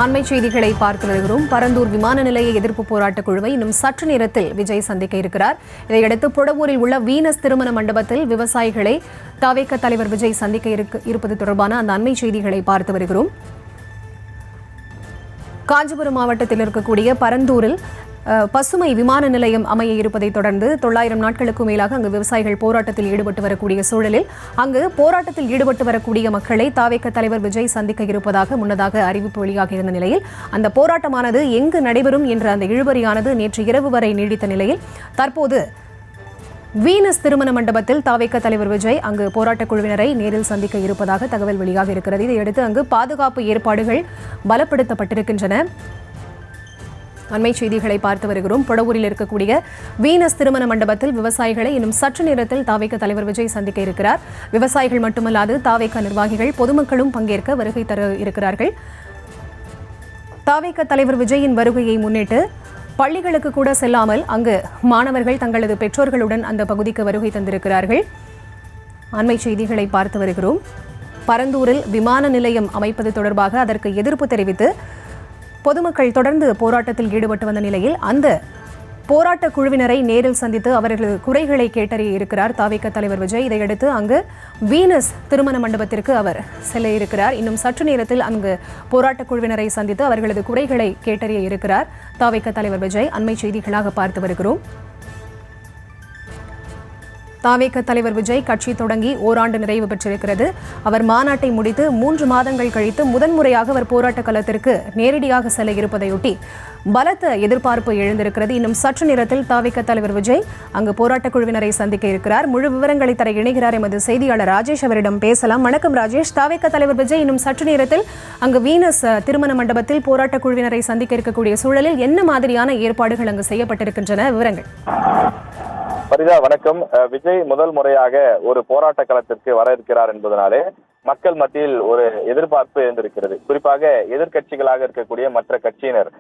அண்மை செய்திகளை பார்த்து வருகிறோம். பரந்தூர் விமான நிலைய எதிர்ப்பு போராட்ட குழுவை இன்னும் சற்று நேரத்தில் விஜய் சந்திக்க இருக்கிறார். இதையடுத்து புடவூரில் உள்ள வீனஸ் திருமண மண்டபத்தில் விவசாயிகளை தவேக தலைவர் விஜய் சந்திக்க இருப்பது தொடர்பான அந்த அண்மை செய்திகளை பார்த்து வருகிறோம். காஞ்சிபுரம் மாவட்டத்தில் இருக்கக்கூடிய பரந்தூரில் பசுமை விமான நிலையம் அமைய இருப்பதை தொடர்ந்து 900 நாட்களுக்கு மேலாக அங்கு விவசாயிகள் போராட்டத்தில் ஈடுபட்டு வரக்கூடிய சூழலில் அங்கு போராட்டத்தில் ஈடுபட்டு வரக்கூடிய மக்களை தவேக தலைவர் விஜய் சந்திக்க இருப்பதாக முன்னதாக அறிவிப்பு வெளியாக இருந்த நிலையில் அந்த போராட்டமானது எங்கு நடைபெறும் என்ற அந்த இழுபறியானது நேற்று இரவு வரை நீடித்த நிலையில் தற்போது வீனஸ் திருமண மண்டபத்தில் தவேக தலைவர் விஜய் அங்கு போராட்டக் குழுவினரை நேரில் சந்திக்க இருப்பதாக தகவல் வெளியாக இருக்கிறது. இதையடுத்து அங்கு பாதுகாப்பு ஏற்பாடுகள் பலப்படுத்தப்பட்டிருக்கின்றன. அண்மை செய்திகளை பார்த்து வருகிறோம். புடவூரில் இருக்கக்கூடிய வீனஸ் திருமண மண்டபத்தில் விவசாயிகளை இன்னும் சற்று நேரத்தில் தவேக தலைவர் விஜய் சந்திக்க இருக்கிறார். விவசாயிகள் மட்டுமல்லாது தவேக நிர்வாகிகள் பொதுமக்களும் பங்கேற்க வருகை தர இருக்கிறார்கள். தவேக தலைவர் விஜயின் வருகையை முன்னிட்டு பள்ளிகளுக்கு கூட செல்லாமல் அங்கு மாணவர்கள் தங்களது பெற்றோர்களுடன் அந்த பகுதிக்கு வருகை தந்திருக்கிறார்கள். அண்மை செய்திகளை பார்த்து வருகிறோம். பரந்தூரில் விமான நிலையம் அமைப்பது தொடர்பாக அதற்கு எதிர்ப்பு தெரிவித்து பொதுமக்கள் தொடர்ந்து போராட்டத்தில் ஈடுபட்டு வந்த நிலையில் அந்த போராட்ட குழுவினரை நேரில் சந்தித்து அவர்களது குறைகளை கேட்டறிய இருக்கிறார் தவேக தலைவர் விஜய். இதையடுத்து அங்கு வீனஸ் திருமண மண்டபத்திற்கு அவர் செல்ல இருக்கிறார். இன்னும் சற்று நேரத்தில் அங்கு போராட்ட குழுவினரை சந்தித்து அவர்களது குறைகளை கேட்டறிய இருக்கிறார் தவேக தலைவர் விஜய். அண்மை செய்திகளாக பார்த்து வருகிறோம். தவேக தலைவர் விஜய் கட்சி தொடங்கி ஓராண்டு நிறைவு பெற்றிருக்கிறது. அவர் மாநாட்டை முடித்து 3 மாதங்கள் கழித்து முதன்முறையாக அவர் போராட்ட களத்திற்கு நேரடியாக செல்ல இருப்பதையொட்டி பலத்த எதிர்பார்ப்பு எழுந்திருக்கிறது. இன்னும் சற்று நேரத்தில் தவேக தலைவர் விஜய் அங்கு போராட்ட குழுவினரை சந்திக்க இருக்கிறார். முழு விவரங்களை தர இணைகிறார் எமது செய்தியாளர் ராஜேஷ். அவரிடம் பேசலாம். வணக்கம் ராஜேஷ். தவேக தலைவர் விஜய் இன்னும் சற்று நேரத்தில் அங்கு வீனஸ் திருமண மண்டபத்தில் போராட்ட குழுவினரை சந்திக்க இருக்கக்கூடிய சூழலில் என்ன மாதிரியான ஏற்பாடுகள் அங்கு செய்யப்பட்டிருக்கின்றன? விவரங்கள். பரிதா, வணக்கம். விஜய் முதல் முறையாக ஒரு போராட்ட களத்திற்கு வர இருக்கிறார் என்பதனாலே மக்கள் மத்தியில் ஒரு எதிர்பார்ப்பு எழுந்திருக்கிறது. குறிப்பாக எதிர்கட்சிகளாக இருக்கக்கூடிய மற்ற கட்சியினர்,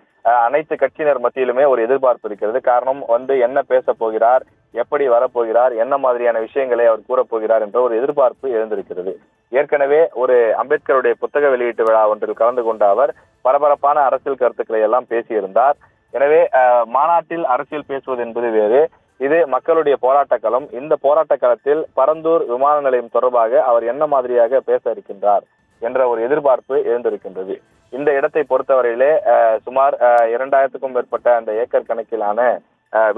அனைத்து கட்சியினர் மத்தியிலுமே ஒரு எதிர்பார்ப்பு இருக்கிறது. காரணம் என்ன பேச போகிறார், எப்படி வரப்போகிறார், என்ன மாதிரியான விஷயங்களை அவர் கூறப்போகிறார் என்ற ஒரு எதிர்பார்ப்பு எழுந்திருக்கிறது. ஏற்கனவே ஒரு அம்பேத்கருடைய புத்தக வெளியீட்டு விழா ஒன்றில் கலந்து கொண்ட அவர் பரபரப்பான அரசியல் கருத்துக்களை எல்லாம் பேசியிருந்தார். எனவே மாநாட்டில் அரசியல் பேசுவது என்பது வேறு, இது மக்களுடைய போராட்ட களம். இந்த போராட்ட களத்தில் பரந்தூர் விமான நிலையம் தொடர்பாக அவர் என்ன மாதிரியாக பேச இருக்கின்றார் என்ற ஒரு எதிர்பார்ப்பு எழுந்திருக்கின்றது. இந்த இடத்தை பொறுத்தவரையிலே சுமார் 2000க்கும் மேற்பட்ட அந்த ஏக்கர் கணக்கிலான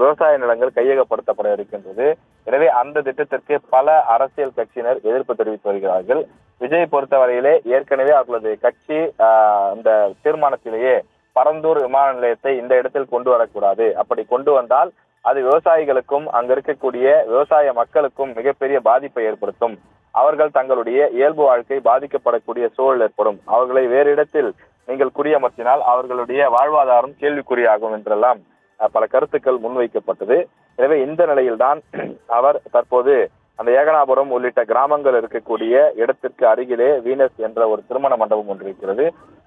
விவசாய நிலங்கள் கையகப்படுத்தப்பட இருக்கின்றது. எனவே அந்த திட்டத்திற்கு பல அரசியல் கட்சியினர் எதிர்ப்பு தெரிவித்து வருகிறார்கள். விஜய் பொறுத்தவரையிலே ஏற்கனவே அவர்களது கட்சி அந்த தீர்மானத்திலேயே பரந்தூர் விமான நிலையத்தை இந்த இடத்தில் கொண்டு வரக்கூடாது, அப்படி கொண்டு வந்தால் அது விவசாயிகளுக்கும் அங்க இருக்கக்கூடிய விவசாய மக்களுக்கும் மிகப்பெரிய பாதிப்பை ஏற்படுத்தும். அவர்கள் தங்களுடைய இயல்பு வாழ்க்கை பாதிக்கப்படக்கூடிய சூழல் ஏற்படும். அவர்களை வேறு இடத்தில் நீங்கள் குடியமர்த்தினால் அவர்களுடைய வாழ்வாதாரம் கேள்விக்குறியாகும் என்றெல்லாம் பல கருத்துக்கள் முன்வைக்கப்பட்டது. எனவே இந்த நிலையில்தான் அவர் தற்போது அந்த ஏகனாபுரம் உள்ளிட்ட கிராமங்கள் இருக்கக்கூடிய இடத்திற்கு அருகிலே வீனஸ் என்ற ஒரு திருமண மண்டபம் ஒன்று இருக்கிறது.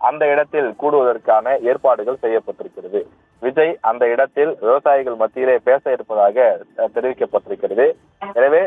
அந்த இடத்தில் கூடுவதற்கான ஏற்பாடுகள் செய்யப்பட்டிருக்கிறது. விஜய் அந்த இடத்தில் விவசாயிகள் மத்தியிலே பேச இருப்பதாக தெரிவிக்கப்பட்டிருக்கிறது. எனவே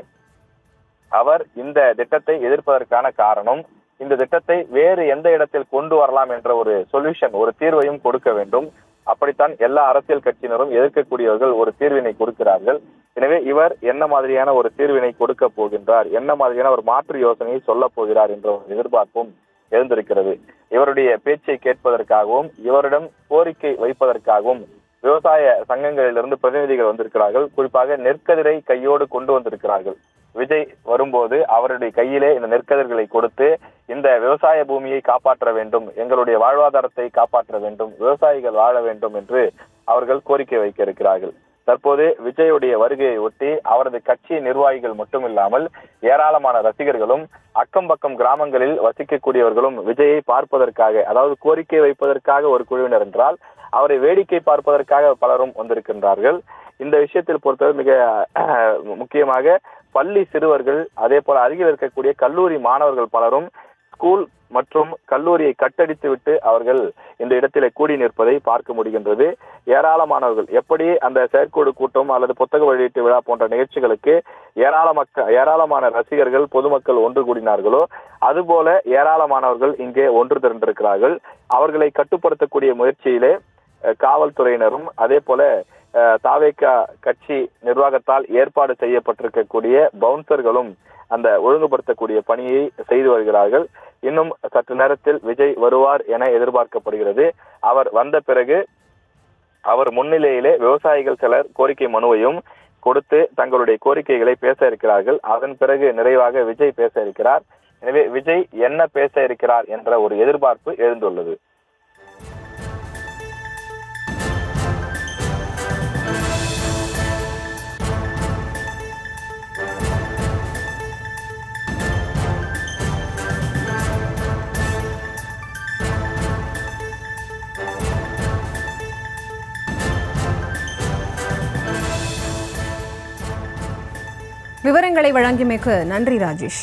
அவர் இந்த திட்டத்தை எதிர்ப்பதற்கான காரணம், இந்த திட்டத்தை வேறு எந்த இடத்தில் கொண்டு வரலாம் என்ற ஒரு சொல்யூஷன், ஒரு தீர்வையும் கொடுக்க வேண்டும். அப்படித்தான் எல்லா அரசியல் கட்சியினரும் எதிர்க்கக்கூடியவர்கள் ஒரு தீர்வினை கொடுக்கிறார்கள். எனவே இவர் என்ன மாதிரியான ஒரு தீர்வினை கொடுக்க போகின்றார், என்ன மாதிரியான ஒரு மாற்று யோசனையை சொல்ல போகிறார் என்ற ஒரு எதிர்பார்ப்பும் எழுந்திருக்கிறது. இவருடைய பேச்சை கேட்பதற்காகவும் இவரிடம் கோரிக்கை வைப்பதற்காகவும் விவசாய சங்கங்களிலிருந்து பிரதிநிதிகள் வந்திருக்கிறார்கள். குறிப்பாக நெற்கதிரை கையோடு கொண்டு வந்திருக்கிறார்கள். விஜய் வரும்போது அவருடைய கையிலே இந்த நெற்கதிர்களை கொடுத்து இந்த விவசாய பூமியை காப்பாற்ற வேண்டும், எங்களுடைய வாழ்வாதாரத்தை காப்பாற்ற வேண்டும், விவசாயிகள் வாழ வேண்டும் என்று அவர்கள் கோரிக்கை வைக்க இருக்கிறார்கள். தற்போது விஜயுடைய வருகையை ஒட்டி அவரது கட்சி நிர்வாகிகள் மட்டுமில்லாமல் ஏராளமான ரசிகர்களும் அக்கம் பக்கம் கிராமங்களில் வசிக்கக்கூடியவர்களும் விஜயை பார்ப்பதற்காக, அதாவது கோரிக்கை வைப்பதற்காக ஒரு குழுவினர் என்றால் அவரை வேடிக்கை பார்ப்பதற்காக பலரும் வந்திருக்கின்றார்கள். இந்த விஷயத்தில் பொறுத்தவரை மிக முக்கியமாக பள்ளி சிறுவர்கள், அதே போல அருகில் இருக்கக்கூடிய கல்லூரி மாணவர்கள் பலரும் ஸ்கூல் மற்றும் கல்லூரியை கட்டடித்துவிட்டு அவர்கள் இந்த இடத்திலே கூடி நிற்பதை பார்க்க முடிகின்றது. ஏராளமானவர்கள் எப்படி அந்த செயற்குழு கூட்டம் அல்லது புத்தக வெளியீட்டு விழா போன்ற நிகழ்ச்சிகளுக்கு ஏராளமான ரசிகர்கள் பொதுமக்கள் ஒன்று கூடினார்களோ அதுபோல ஏராளமானவர்கள் இங்கே ஒன்று திரண்டிருக்கிறார்கள். அவர்களை கட்டுப்படுத்தக்கூடிய முயற்சியிலே காவல்துறையினரும் அதே போல தாவேகா கட்சி நிர்வாகத்தால் ஏற்பாடு செய்யப்பட்டிருக்கக்கூடிய பவுன்சர்களும் அந்த ஒழுங்குபடுத்தக்கூடிய பணியை செய்து வருகிறார்கள். இன்னும் சற்று நேரத்தில் விஜய் வருவார் என எதிர்பார்க்கப்படுகிறது. அவர் வந்த பிறகு அவர் முன்னிலையிலே விவசாயிகள் சிலர் கோரிக்கை மனுவையும் கொடுத்து தங்களுடைய கோரிக்கைகளை பேச இருக்கிறார்கள். அதன் பிறகு நிறைவாக விஜய் பேச இருக்கிறார். எனவே விஜய் என்ன பேச இருக்கிறார் என்ற ஒரு எதிர்பார்ப்பு எழுந்துள்ளது. விவரங்களை வழங்கியமைக்கு நன்றி ராஜேஷ்.